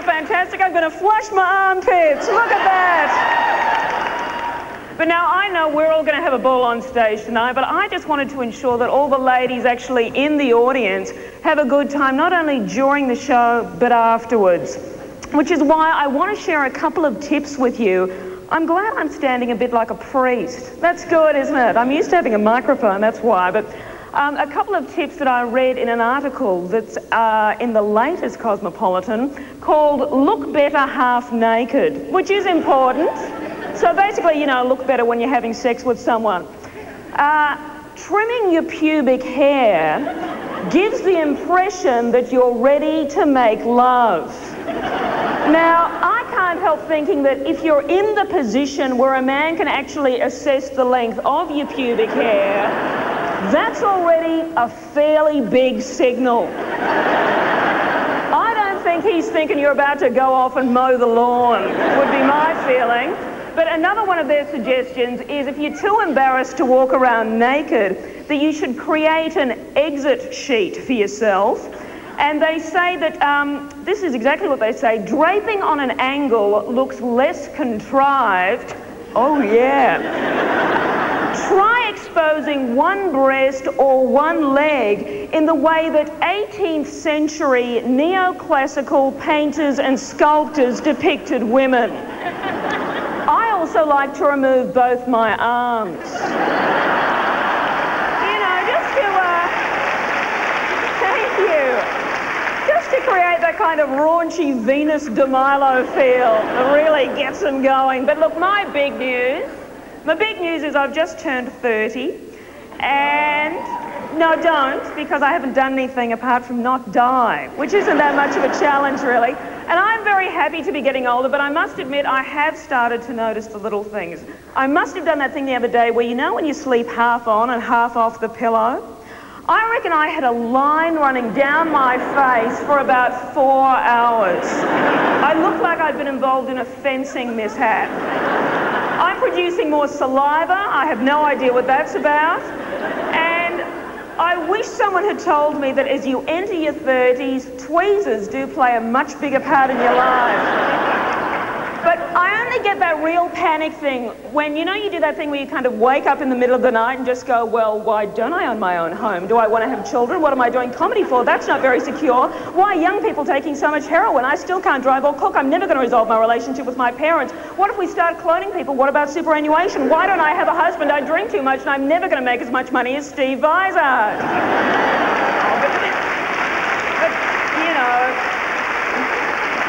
so fantastic, I'm going to flush my armpits. Look at that. But now I know we're all going to have a ball on stage tonight, but I just wanted to ensure that all the ladies actually in the audience have a good time, not only during the show, but afterwards. Which is why I want to share a couple of tips with you. I'm glad I'm standing a bit like a priest. That's good, isn't it? I'm used to having a microphone, that's why. But a couple of tips that I read in an article that's in the latest Cosmopolitan called Look Better Half Naked, which is important. So basically, you know, look better when you're having sex with someone. Trimming your pubic hair gives the impression that you're ready to make love. Now, I can't help thinking that if you're in the position where a man can actually assess the length of your pubic hair, that's already a fairly big signal. I don't think he's thinking you're about to go off and mow the lawn, would be my feeling. But another one of their suggestions is if you're too embarrassed to walk around naked, that you should create an exit sheet for yourself. And they say that, this is exactly what they say, draping on an angle looks less contrived. Oh yeah. Try exposing one breast or one leg in the way that 18th century neoclassical painters and sculptors depicted women. I also like to remove both my arms. You know, just to, thank you. Just to create that kind of raunchy Venus de Milo feel that really gets them going. But look, my big news is I've just turned 30, and no, don't, because I haven't done anything apart from not die, which isn't that much of a challenge, really. And I'm very happy to be getting older, but I must admit I have started to notice the little things. I must have done that thing the other day where, you know, when you sleep half on and half off the pillow? I reckon I had a line running down my face for about 4 hours. I looked like I'd been involved in a fencing mishap. I'm producing more saliva. I have no idea what that's about. And I wish someone had told me that as you enter your 30s, tweezers do play a much bigger part in your life. But I only get that real panic thing when, you know, you do that thing where you kind of wake up in the middle of the night and just go, well, why don't I own my own home? Do I want to have children? What am I doing comedy for? That's not very secure. Why are young people taking so much heroin? I still can't drive or cook. I'm never going to resolve my relationship with my parents. What if we start cloning people? What about superannuation? Why don't I have a husband? I drink too much and I'm never going to make as much money as Steve Vizard. But, you know,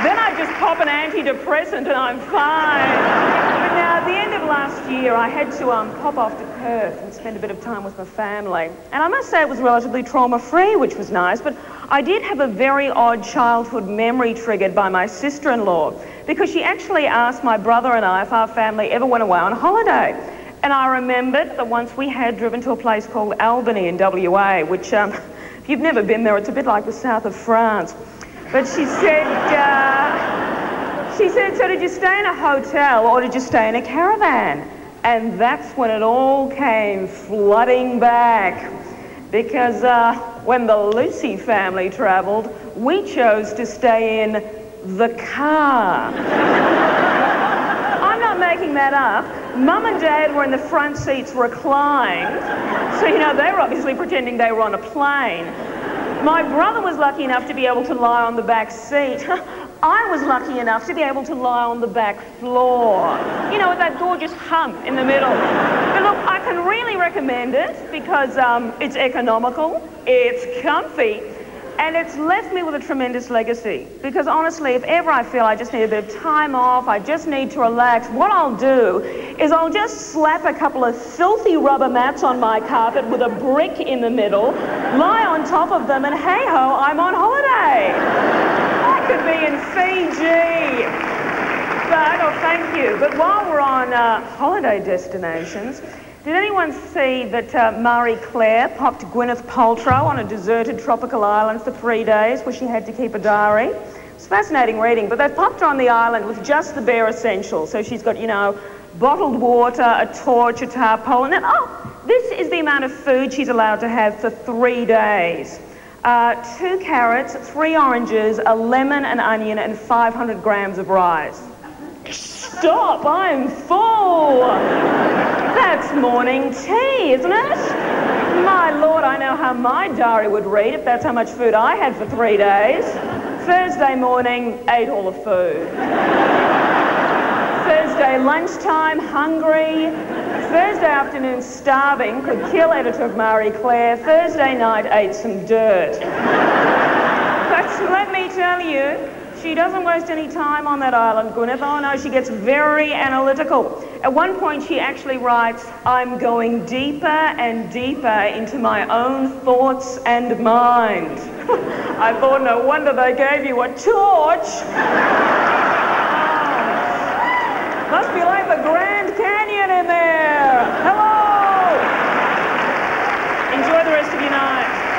then I just pop an antidepressant and I'm fine. But now, at the end of last year, I had to pop off to Perth and spend a bit of time with my family. And I must say it was relatively trauma-free, which was nice, but I did have a very odd childhood memory triggered by my sister-in-law, because she actually asked my brother and I if our family ever went away on holiday. And I remembered that once we had driven to a place called Albany in WA, which, if you've never been there, it's a bit like the south of France. But she said, so did you stay in a hotel or did you stay in a caravan? And that's when it all came flooding back. Because when the Lucy family travelled, we chose to stay in the car. I'm not making that up. Mum and Dad were in the front seats reclined. So, you know, they were obviously pretending they were on a plane. My brother was lucky enough to be able to lie on the back seat. I was lucky enough to be able to lie on the back floor. You know, with that gorgeous hump in the middle. But look, I can really recommend it because it's economical, it's comfy, and it's left me with a tremendous legacy. Because honestly, if ever I feel I just need a bit of time off, I just need to relax, what I'll do is I'll just slap a couple of filthy rubber mats on my carpet with a brick in the middle, lie on top of them, and hey-ho, I'm on holiday. I could be in Fiji. But, oh, thank you. But while we're on holiday destinations, did anyone see that Marie Claire popped Gwyneth Paltrow on a deserted tropical island for 3 days where she had to keep a diary? It's fascinating reading, but they've popped her on the island with just the bare essentials. So she's got, you know, bottled water, a torch, a tarpaulin, and oh, this is the amount of food she's allowed to have for 3 days. 2 carrots, 3 oranges, a lemon, an onion, and 500 grams of rice. Stop, I'm full. That's morning tea, isn't it? My Lord, I know how my diary would read if that's how much food I had for 3 days. Thursday morning, ate all the food. Thursday lunchtime, hungry. Thursday afternoon, starving, could kill editor of Marie Claire. Thursday night, ate some dirt. But let me tell you, she doesn't waste any time on that island, Gwyneth. Oh no, she gets very analytical. At one point, she actually writes, "I'm going deeper and deeper into my own thoughts and mind." I thought, no wonder they gave you a torch. Must be like the Grand Canyon in there. Hello! Enjoy the rest of your night.